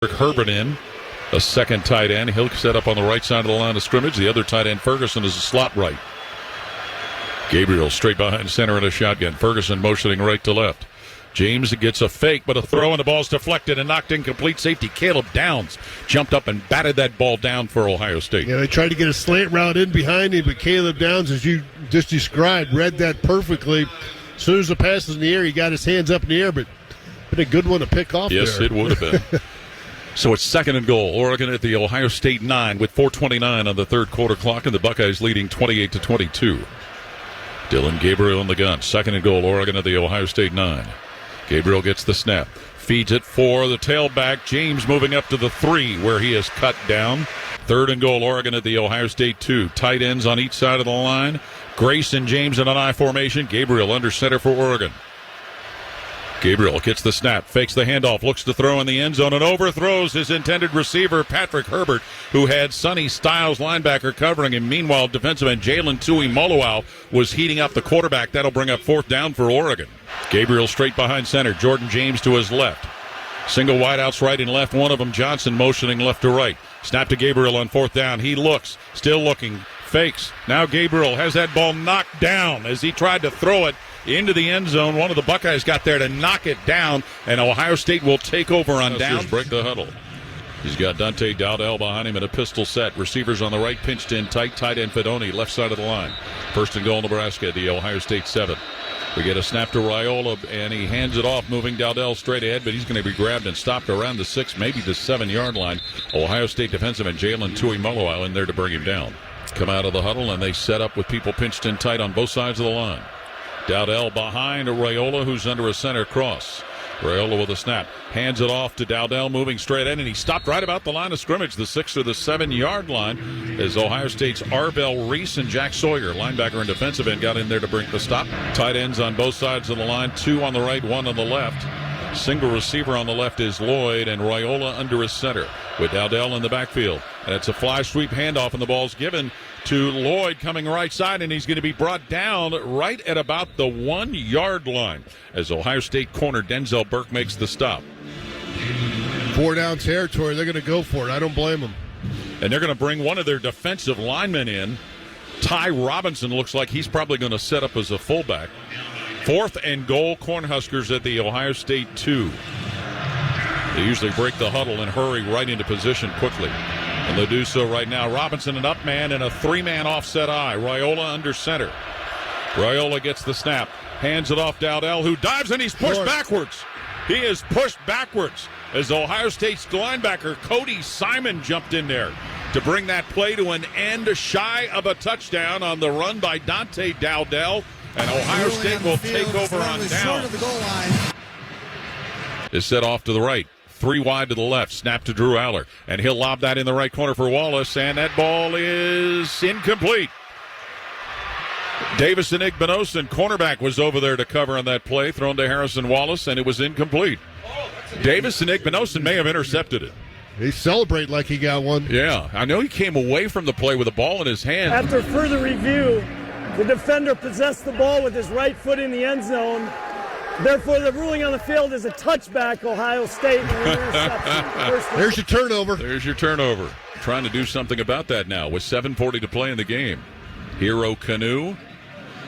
Herbert in, a second tight end. He'll set up on the right side of the line of scrimmage. The other tight end, Ferguson, is a slot right. Gabriel straight behind center in a shotgun. Ferguson motioning right to left. James gets a fake, but a throw, and the ball's deflected and knocked incomplete. Safety Caleb Downs jumped up and batted that ball down for Ohio State. Yeah, they tried to get a slant route in behind him, but Caleb Downs, as you just described, read that perfectly. As soon as the pass was in the air, he got his hands up in the air, but been a good one to pick off Yes, there. it would have been. So it's second and goal. Oregon at the Ohio State 9 with 4:29 on the third quarter clock, and the Buckeyes leading 28-22. Dylan Gabriel in the gun. Second and goal. Oregon at the Ohio State 9. Gabriel gets the snap. Feeds it for the tailback. James moving up to the 3 where he is cut down. Third and goal. Oregon at the Ohio State 2. Tight ends on each side of the line. Grace and James in an I formation. Gabriel under center for Oregon. Gabriel gets the snap, fakes the handoff, looks to throw in the end zone, and overthrows his intended receiver, Patrick Herbert, who had Sonny Styles, linebacker, covering him. Meanwhile, defensive end Jalen Tuimoloau was heating up the quarterback. That'll bring up fourth down for Oregon. Gabriel straight behind center. Jordan James to his left. Single wideouts right and left. One of them, Johnson, motioning left to right. Snap to Gabriel on fourth down. He looks, still looking, fakes. Now Gabriel has that ball knocked down as he tried to throw it into the end zone. One of the Buckeyes got there to knock it down, and Ohio State will take over on down. Break the huddle. He's got Dante Dowdell behind him in a pistol set. Receivers on the right, pinched in tight. Tight end Fedoni, left side of the line. First and goal, Nebraska, the Ohio State 7. We get a snap to Raiola, and he hands it off, moving Dowdell straight ahead, but he's going to be grabbed and stopped around the 6, maybe the 7-yard line. Ohio State defensive end Jalen Tuimoloau in there to bring him down. Come out of the huddle, and they set up with people pinched in tight on both sides of the line. Dowdell behind Raiola, who's under a center cross. Raiola with a snap. Hands it off to Dowdell, moving straight in, and he stopped right about the line of scrimmage, the 6 or the 7-yard line, as Ohio State's Arvell Reese and Jack Sawyer, linebacker and defensive end, got in there to break the stop. Tight ends on both sides of the line, 2 on the right, 1 on the left. Single receiver on the left is Lloyd, and Raiola under his center with Dowdell in the backfield. And it's a fly sweep handoff, and the ball's given to Lloyd coming right side, and he's going to be brought down right at about the 1-yard line as Ohio State corner Denzel Burke makes the stop. 4-down territory. They're going to go for it. I don't blame them. And they're going to bring one of their defensive linemen in. Ty Robinson looks like he's probably going to set up as a fullback. Fourth and goal, Cornhuskers at the Ohio State 2. They usually break the huddle and hurry right into position quickly. And they'll do so right now. Robinson an up man and a 3-man offset eye. Raiola under center. Raiola gets the snap. Hands it off Dowdell, who dives, and he's pushed backwards. He is pushed backwards as Ohio State's linebacker Cody Simon jumped in there to bring that play to an end, shy of a touchdown on the run by Dante Dowdell. And Ohio State will take over on down. Is set off to the right. 3 wide to the left. Snap to Drew Aller. And he'll lob that in the right corner for Wallace. And that ball is incomplete. Davison Igbinosun, cornerback, was over there to cover on that play. Thrown to Harrison Wallace, and it was incomplete. Davison Igbinosun may have intercepted it. He celebrated like he got one. Yeah, I know he came away from the play with the ball in his hand. After further review, the defender possessed the ball with his right foot in the end zone. Therefore, the ruling on the field is a touchback, Ohio State. There's your turnover. There's your turnover. Trying to do something about that now with 7:40 to play in the game. Hero Canoe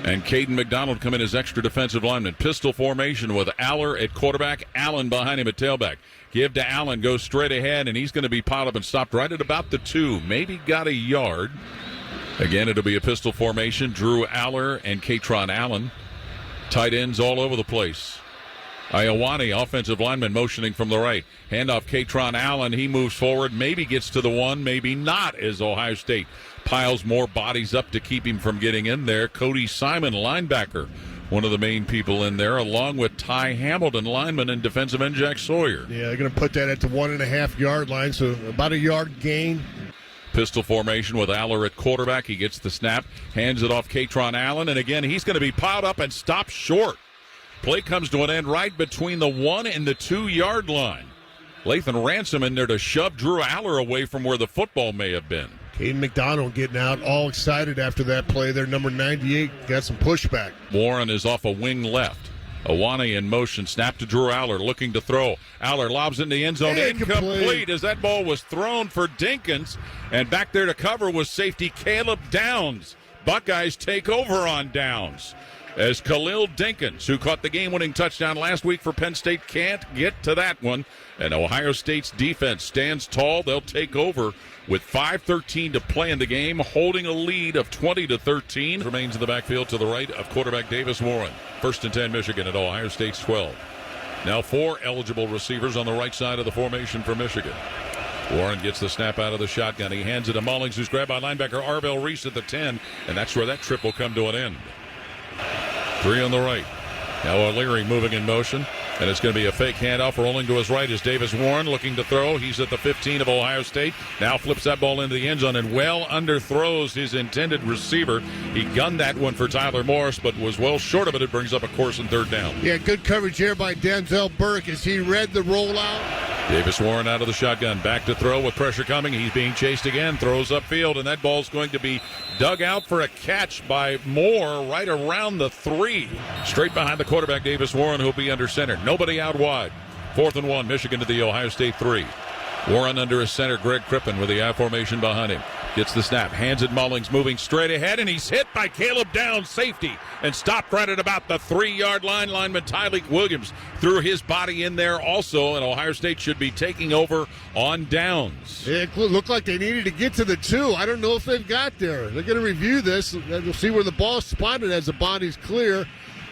and Caden McDonald come in as extra defensive linemen. Pistol formation with Aller at quarterback, Allen behind him at tailback. Give to Allen, goes straight ahead, and he's going to be piled up and stopped right at about the 2. Maybe got a yard. Again, it'll be a pistol formation. Drew Aller and Katron Allen. Tight ends all over the place. Iowani, offensive lineman, motioning from the right. Handoff Katron Allen. He moves forward, maybe gets to the 1, maybe not, as Ohio State piles more bodies up to keep him from getting in there. Cody Simon, linebacker, one of the main people in there, along with Ty Hamilton, lineman, and defensive end Jack Sawyer. Yeah, they're going to put that at the 1.5-yard line, so about a yard gain. Pistol formation with Aller at quarterback. He gets the snap, hands it off Katron Allen, and again, he's going to be piled up and stopped short. Play comes to an end right between the 1 and the 2-yard line. Lathan Ransom in there to shove Drew Aller away from where the football may have been. Caden McDonald getting out all excited after that play. Their number 98 got some pushback. Warren is off a wing left. Awane in motion. Snap to Drew Aller, looking to throw. Aller lobs in the end zone. Incomplete as that ball was thrown for Dinkins. And back there to cover was safety Caleb Downs. Buckeyes take over on Downs, as Khalil Dinkins, who caught the game-winning touchdown last week for Penn State, can't get to that one. And Ohio State's defense stands tall. They'll take over with 5:13 to play in the game, holding a lead of 20-13. Remains in the backfield to the right of quarterback Davis Warren. 1st and 10 Michigan at Ohio State's 12. Now 4 eligible receivers on the right side of the formation for Michigan. Warren gets the snap out of the shotgun. He hands it to Mullings, who's grabbed by linebacker Arvell Reese at the 10, and that's where that trip will come to an end. 3 on the right. Now O'Leary moving in motion, and it's going to be a fake handoff. Rolling to his right is Davis Warren looking to throw. He's at the 15 of Ohio State. Now flips that ball into the end zone and well underthrows his intended receiver. He gunned that one for Tyler Morris, but was well short of it. It brings up a course and 3rd down. Yeah, good coverage here by Denzel Burke as he read the rollout. Davis Warren out of the shotgun. Back to throw with pressure coming. He's being chased again. Throws upfield, and that ball's going to be dug out for a catch by Moore right around the 3. Straight behind the quarterback, Davis Warren, who'll be under center. Nobody out wide. 4th and 1, Michigan to the Ohio State 3. Warren under his center, Greg Crippen with the I formation behind him. Gets the snap, hands it Mullings, moving straight ahead, and he's hit by Caleb Downs, safety, and stopped right at about the 3-yard line. Lineman Tyleek Williams threw his body in there also, and Ohio State should be taking over on Downs. It looked like they needed to get to the 2. I don't know if they've got there. They're going to review this. We'll see where the ball's spotted as the body's clear.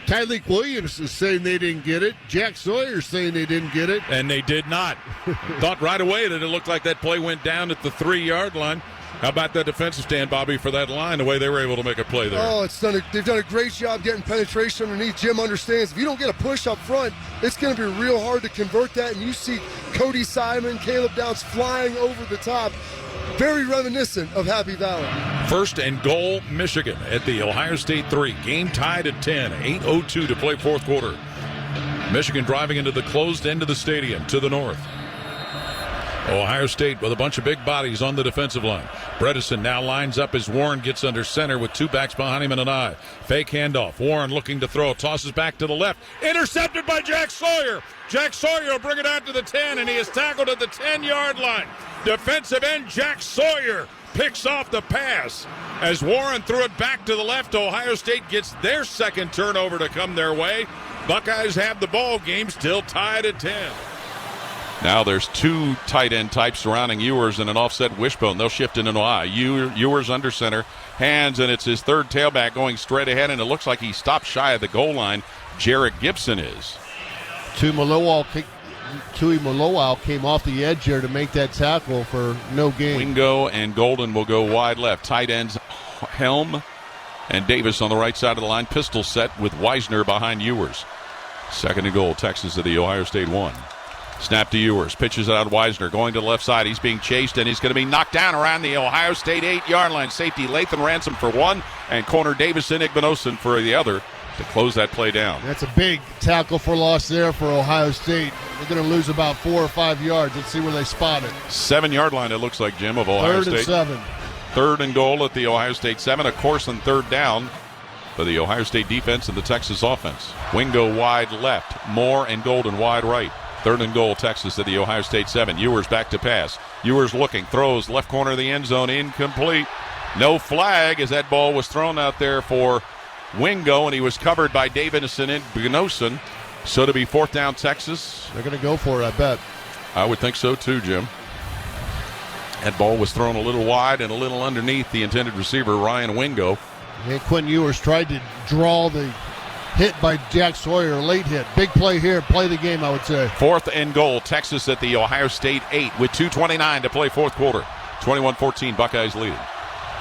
Tyleek Williams is saying they didn't get it. Jack Sawyer's saying they didn't get it. And they did not. Thought right away that it looked like that play went down at the 3-yard line. How about that defensive stand, Bobby, for that line, the way they were able to make a play there? Oh, they've done a great job getting penetration underneath. Jim understands if you don't get a push up front, it's going to be real hard to convert that. And you see Cody Simon, Caleb Downs flying over the top. Very reminiscent of Happy Valley. 1st and goal, Michigan at the Ohio State 3. Game tied at 10. 8:02 to play 4th quarter. Michigan driving into the closed end of the stadium to the north. Ohio State with a bunch of big bodies on the defensive line. Bredesen now lines up as Warren gets under center with 2 backs behind him and an eye. Fake handoff. Warren looking to throw. Tosses back to the left. Intercepted by Jack Sawyer. Jack Sawyer will bring it out to the 10, and he is tackled at the 10-yard line. Defensive end Jack Sawyer picks off the pass. As Warren threw it back to the left, Ohio State gets their 2nd turnover to come their way. Buckeyes have the ball game still tied at 10. Now there's 2 tight end types surrounding Ewers and an offset wishbone. They'll shift into an eye. Ewers under center, hands, and it's his 3rd tailback going straight ahead, and it looks like he stopped shy of the goal line. Jarrett Gibson is. Tui Malowau came off the edge here to make that tackle for no gain. Wingo and Golden will go wide left. Tight ends Helm and Davis on the right side of the line. Pistol set with Weisner behind Ewers. 2nd and goal, Texas at the Ohio State 1. Snap to Ewers. Pitches it out Weisner. Going to the left side. He's being chased, and he's going to be knocked down around the Ohio State 8-yard line. Safety Lathan Ransom for 1, and corner Davison Igbinosun for the other to close that play down. That's a big tackle for loss there for Ohio State. They're going to lose about 4 or 5 yards. Let's see where they spot it. 7-yard line, it looks like, Jim, of Ohio State. 3rd and 7. 3rd and goal at the Ohio State 7. A course and 3rd down for the Ohio State defense and the Texas offense. Wingo wide left. Moore and Golden wide right. 3rd and goal, Texas at the Ohio State 7. Ewers back to pass. Ewers looking, throws left corner of the end zone, incomplete. No flag as that ball was thrown out there for Wingo, and he was covered by Davison Igbinosun. So to be 4th down, Texas. They're going to go for it, I bet. I would think so too, Jim. That ball was thrown a little wide and a little underneath the intended receiver, Ryan Wingo. And Quinn Ewers tried to draw the hit by Jack Sawyer, a late hit. Big play here. Play the game, I would say. 4th and goal. Texas at the Ohio State 8 with 2:29 to play 4th quarter. 21-14, Buckeyes leading.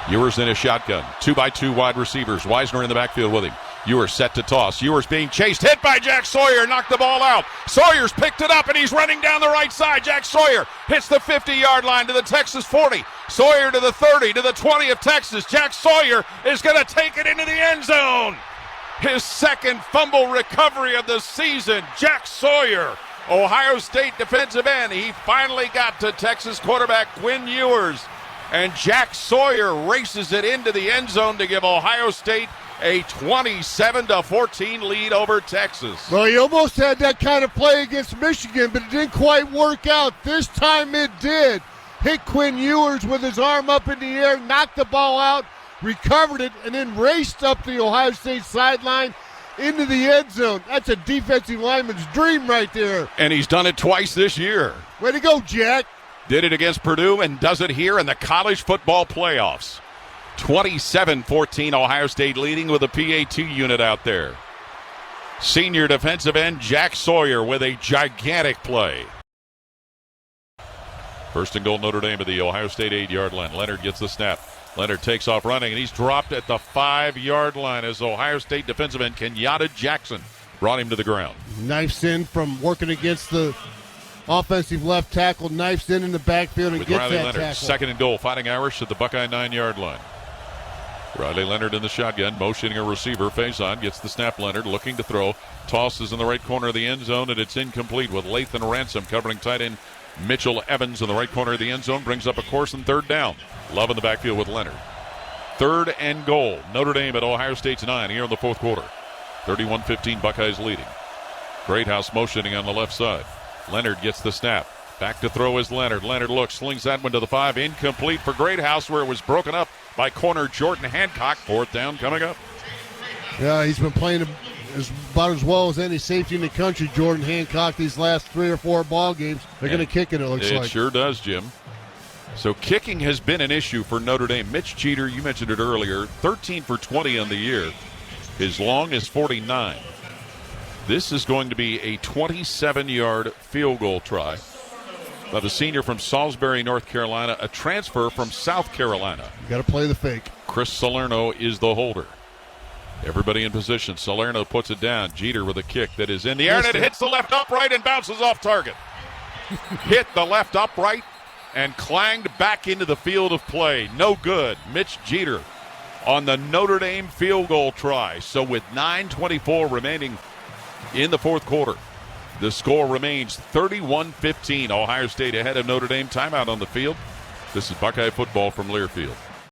Ewers in a shotgun. 2x2 wide receivers. Weisner in the backfield with him. Ewers set to toss. Ewers being chased. Hit by Jack Sawyer. Knocked the ball out. Sawyer's picked it up, and he's running down the right side. Jack Sawyer hits the 50-yard line to the Texas 40. Sawyer to the 30, to the 20 of Texas. Jack Sawyer is going to take it into the end zone. His 2nd fumble recovery of the season. Jack Sawyer, Ohio State defensive end. He finally got to Texas quarterback Quinn Ewers. And Jack Sawyer races it into the end zone to give Ohio State a 27-14 lead over Texas. Well, he almost had that kind of play against Michigan, but it didn't quite work out. This time it did. Hit Quinn Ewers with his arm up in the air, knocked the ball out, recovered it, and then raced up the Ohio State sideline into the end zone. That's a defensive lineman's dream right there. And he's done it twice this year. Way to go, Jack. Did it against Purdue and does it here in the college football playoffs. 27-14, Ohio State leading with a PA2 unit out there. Senior defensive end Jack Sawyer with a gigantic play. First and goal, Notre Dame at the Ohio State 8-yard line. Leonard gets the snap. Leonard takes off running, and he's dropped at the 5-yard line as Ohio State defensive end Kenyatta Jackson brought him to the ground. Knifes in from working against the offensive left tackle. Knifes in the backfield and With gets Riley that Leonard, tackle. second and goal, Fighting Irish at the Buckeye 9-yard line. Riley Leonard in the shotgun, motioning a receiver, face on, gets the snap. Leonard looking to throw, tosses in the right corner of the end zone, and it's incomplete with Lathan Ransom covering tight end Mitchell Evans in the right corner of the end zone, brings up a course and third down. Love in the backfield with Leonard. Third and goal, Notre Dame at Ohio State's 9 here in the fourth quarter. 31-15, Buckeyes leading. Greathouse motioning on the left side. Leonard gets the snap. Back to throw is Leonard. Leonard looks, slings that one to the 5. Incomplete for Greathouse, where it was broken up by corner Jordan Hancock. Fourth down coming up. Yeah, he's been playing about as well as any safety in the country, Jordan Hancock, these last 3 or 4 ball games. They're going to kick it looks like. It sure does, Jim. So kicking has been an issue for Notre Dame. Mitch Jeter, you mentioned it earlier, 13 for 20 on the year. His long is 49. This is going to be a 27-yard field goal try by the senior from Salisbury, North Carolina, a transfer from South Carolina. You got to play the fake. Chris Salerno is the holder. Everybody in position. Salerno puts it down. Jeter with a kick that is in the air, and it hits the left upright and bounces off target. Hit the left upright and clanged back into the field of play. No good. Mitch Jeter on the Notre Dame field goal try. So with 9:24 remaining in the fourth quarter, the score remains 31-15. Ohio State ahead of Notre Dame. Timeout on the field. This is Buckeye football from Learfield.